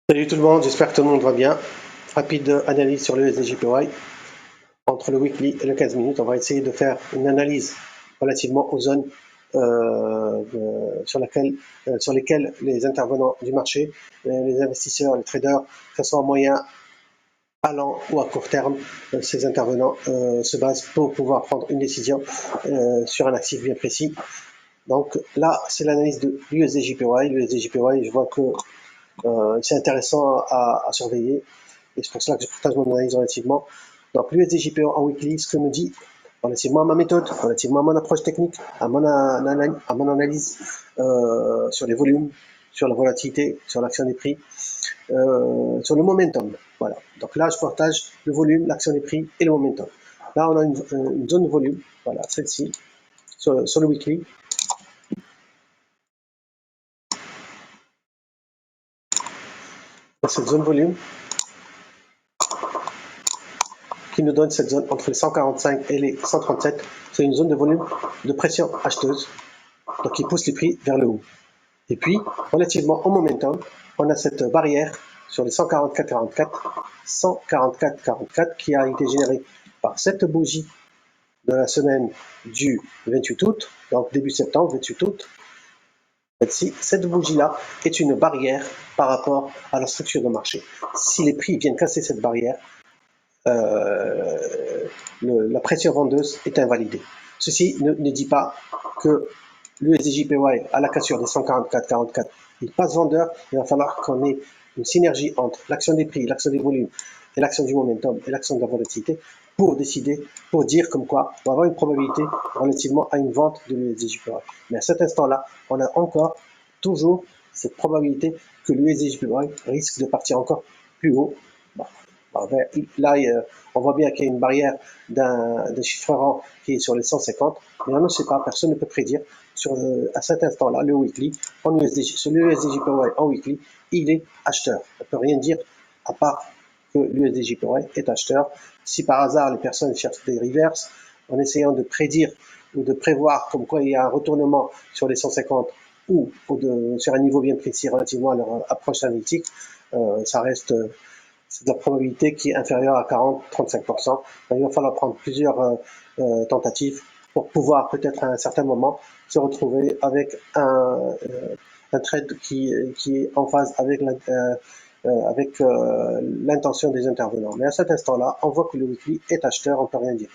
Salut tout le monde, j'espère que tout le monde va bien. Rapide analyse sur le USD/JPY. Entre le weekly et le 15 minutes, on va essayer de faire une analyse relativement aux zones sur lesquelles les intervenants du marché, les investisseurs, les traders, que ce soit à moyen, à long ou à court terme, ces intervenants se basent pour pouvoir prendre une décision sur un actif bien précis. Donc là, c'est l'analyse de l'USD/JPY. L'USD/JPY, je vois que c'est intéressant à surveiller et c'est pour cela que je partage mon analyse relativement. Donc l'USD/JPY en weekly, ce que me dit relativement à ma méthode, relativement à mon approche technique, à mon analyse sur les volumes, sur la volatilité, sur l'action des prix, sur le momentum. Voilà. Donc là, je partage le volume, l'action des prix et le momentum. Là, on a une zone de volume, voilà, celle-ci, sur le weekly. Cette zone volume qui nous donne cette zone entre les 145 et les 137, c'est une zone de volume de pression acheteuse, donc qui pousse les prix vers le haut. Et puis, relativement au momentum, on a cette barrière sur les 144,44 qui a été générée par cette bougie de la semaine du 28 août, donc début septembre, 28 août. Cette bougie-là est une barrière par rapport à la structure de marché. Si les prix viennent casser cette barrière, la pression vendeuse est invalidée. Ceci ne dit pas que l'USD/JPY à la cassure des 144,44 il passe vendeur. Il va falloir qu'on ait une synergie entre l'action des prix, l'action des volumes et l'action du momentum et l'action de la volatilité pour décider, pour dire comme quoi on va avoir une probabilité relativement à une vente de l'USD/JPY. Mais à cet instant-là, on a encore toujours cette probabilité que l'USD/JPY risque de partir encore plus haut. Là, on voit bien qu'il y a une barrière d'un chiffrement qui est sur les 150, mais on ne sait pas, personne ne peut prédire à cet instant-là, le weekly, sur l'USD/JPY en weekly, il est acheteur. On ne peut rien dire à part que l'USD/JPY est acheteur. Si par hasard les personnes cherchent des reverses en essayant de prédire ou de prévoir comme quoi il y a un retournement sur les 150 ou sur un niveau bien précis relativement à leur approche analytique, ça reste c'est de la probabilité qui est inférieure à 40-35%. Il va falloir prendre plusieurs tentatives pour pouvoir peut-être à un certain moment se retrouver avec un trade qui est en phase avec l'intention des intervenants. Mais à cet instant-là, on voit que le weekly est acheteur, on ne peut rien dire.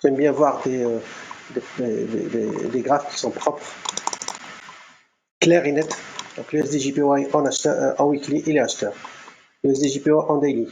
J'aime bien voir des graphes qui sont propres, clairs et nets. Donc le USD/JPY en weekly, il est acheteur. Le USD/JPY en daily,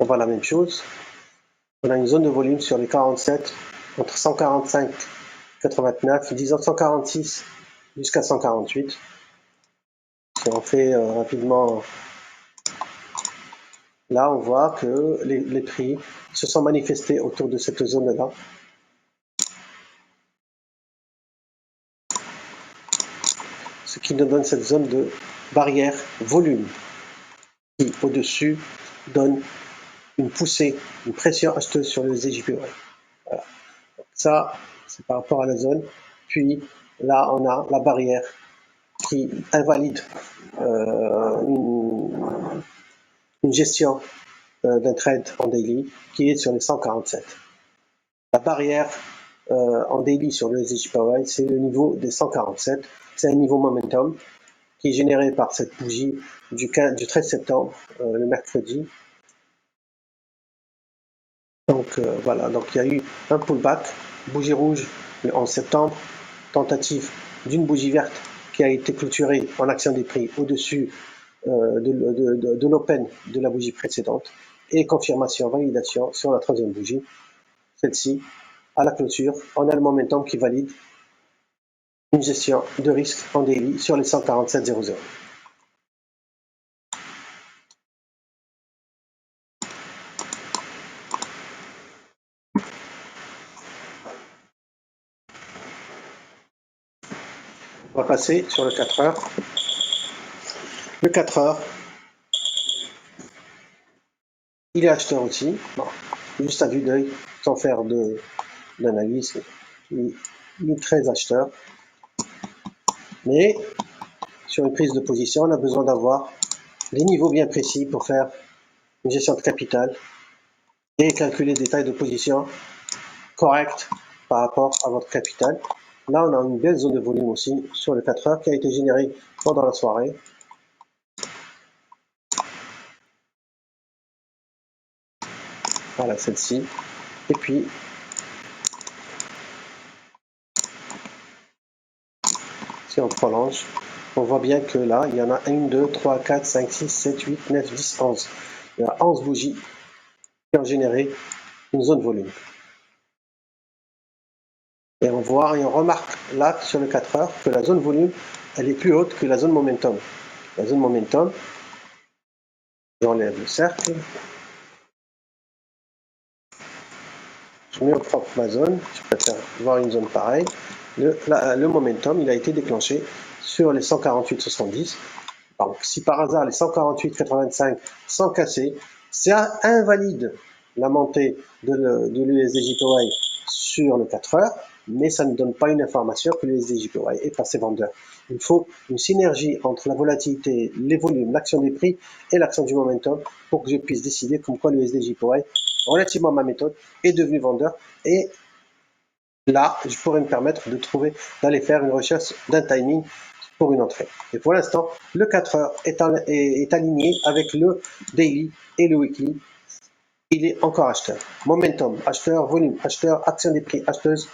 on voit la même chose. On a une zone de volume sur les 47, entre 145,89, disons 146 jusqu'à 148. Si on fait rapidement, là on voit que les prix se sont manifestés autour de cette zone-là. Ce qui nous donne cette zone de barrière volume qui au-dessus donne une poussée, une pression acheteuse sur le USD/JPY. Voilà. Donc ça, c'est par rapport à la zone. Puis là, on a la barrière qui invalide une gestion d'un trade en daily qui est sur les 147. La barrière en daily sur le USD/JPY, c'est le niveau des 147. C'est un niveau momentum qui est généré par cette bougie du 13 septembre, le mercredi. Donc voilà, donc il y a eu un pullback, bougie rouge le 11 septembre, tentative d'une bougie verte qui a été clôturée en action des prix au-dessus de l'open de la bougie précédente et confirmation, validation sur la troisième bougie, celle-ci, à la clôture, on a le momentum qui valide une gestion de risque en daily sur les 147,00. On va passer sur le 4 heures. Le 4 heures, il est acheteur aussi, bon, juste à vue d'œil, sans faire d'analyse, il est très acheteur. Mais sur une prise de position, on a besoin d'avoir les niveaux bien précis pour faire une gestion de capital et calculer des tailles de position correctes par rapport à votre capital. Là, on a une belle zone de volume aussi sur le 4 heures qui a été générée pendant la soirée. Voilà, celle-ci. Et puis, si on prolonge, on voit bien que là, il y en a 1, 2, 3, 4, 5, 6, 7, 8, 9, 10, 11. Il y a 11 bougies qui ont généré une zone volume. Et on voit et on remarque là sur le 4 heures que la zone volume, elle est plus haute que la zone momentum. La zone momentum, j'enlève le cercle. Je mets au propre ma zone, je préfère voir une zone pareille. Le momentum, il a été déclenché sur les 148,70. Donc, si par hasard les 148,85 sont cassés, ça invalide la montée de l'USD-JPY sur le 4 heures, mais ça ne donne pas une information que l'USD-JPY est passé vendeur. Il faut une synergie entre la volatilité, les volumes, l'action des prix et l'action du momentum pour que je puisse décider comme quoi l'USD-JPY, relativement à ma méthode, est devenu vendeur. Et là, je pourrais me permettre de trouver, d'aller faire une recherche d'un timing pour une entrée. Et pour l'instant, le 4 heures est aligné avec le daily et le weekly. Il est encore acheteur. Momentum, acheteur, volume, acheteur, action des prix, acheteuse,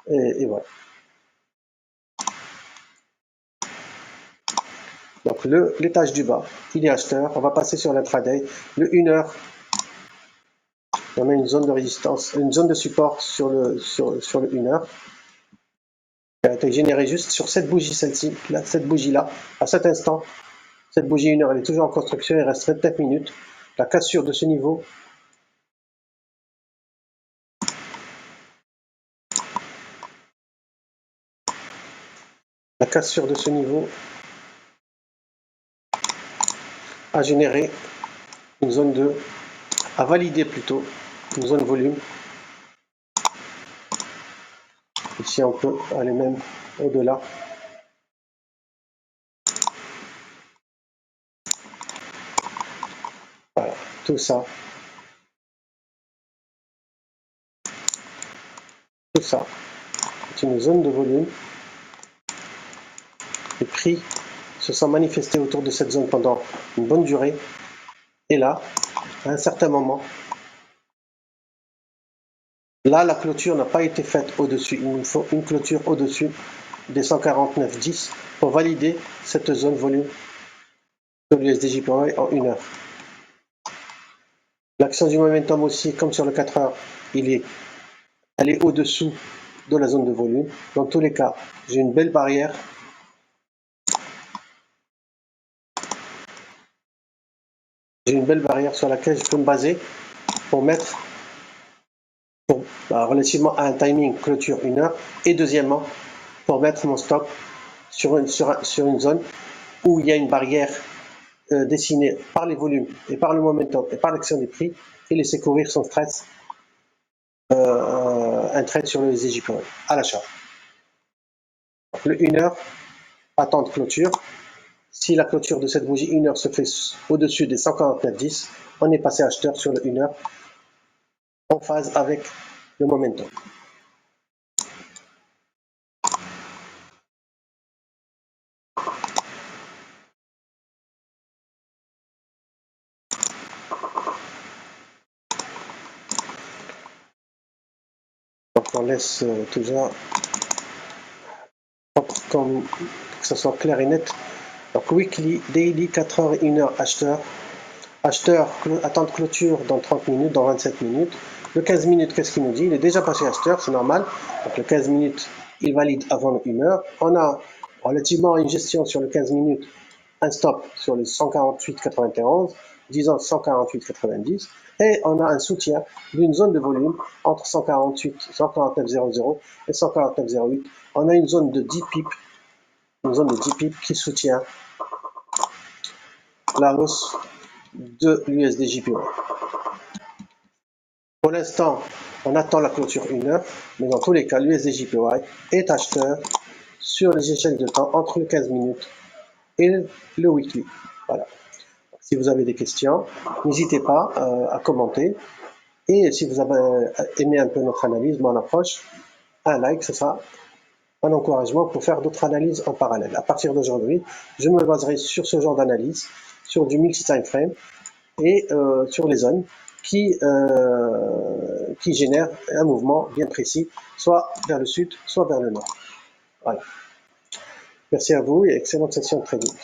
et voilà. Donc l'étage du bas, il est acheteur. On va passer sur l'intraday. Le 1 heure, on a une zone de résistance, une zone de support sur le 1 heure. Qui a été générée juste sur cette bougie, celle-ci, cette bougie-là, à cet instant. Cette bougie 1 heure, elle est toujours en construction, il reste 29 minutes. La cassure de ce niveau, a généré une zone de, a validé plutôt une zone volume. Ici, on peut aller même au-delà. Voilà, tout ça. Tout ça, c'est une zone de volume. Les prix se sont manifestés autour de cette zone pendant une bonne durée. Et là, à un certain moment, là, la clôture n'a pas été faite au-dessus. Il nous faut une clôture au-dessus des 149,10 pour valider cette zone volume sur l'USD-JPY en 1 heure. L'action du momentum aussi, comme sur le 4 heures, elle est au-dessous de la zone de volume. Dans tous les cas, j'ai une belle barrière. J'ai une belle barrière sur laquelle je peux me baser pour mettre relativement à un timing clôture 1 heure, et deuxièmement pour mettre mon stop sur une zone où il y a une barrière dessinée par les volumes et par le momentum et par l'action des prix, et laisser courir sans stress un trade sur le SDJPY à l'achat. Le 1 heure, attente clôture. Si la clôture de cette bougie 1 heure se fait au-dessus des 149,10, on est passé acheteur sur le 1 heure en phase avec le momentum. Donc on laisse toujours comme que ce soit clair et net. Donc weekly, daily, 4 heures, 1 heure acheteur. Acheteur, attente clôture dans 30 minutes, dans 27 minutes. Le 15 minutes, qu'est-ce qu'il nous dit? Il est déjà passé acheteur, c'est normal. Donc le 15 minutes, il valide avant le 1 heure. On a relativement une gestion sur le 15 minutes, un stop sur le 148,91, disons 148,90. Et on a un soutien d'une zone de volume entre 149,00 et 149,08. On a une zone de 10 pips, qui soutient la hausse de l'USD-JPY. Pour l'instant, on attend la clôture 1 heure, mais dans tous les cas, l'USD-JPY est acheteur sur les échelles de temps entre les 15 minutes et le weekly. Voilà. Si vous avez des questions, n'hésitez pas à commenter. Et si vous avez aimé un peu notre analyse, mon approche, un like, ce sera un encouragement pour faire d'autres analyses en parallèle. À partir d'aujourd'hui, je me baserai sur ce genre d'analyse, sur du mixed time frame et sur les zones qui génèrent un mouvement bien précis, soit vers le sud, soit vers le nord. Voilà. Merci à vous et excellente session de trading.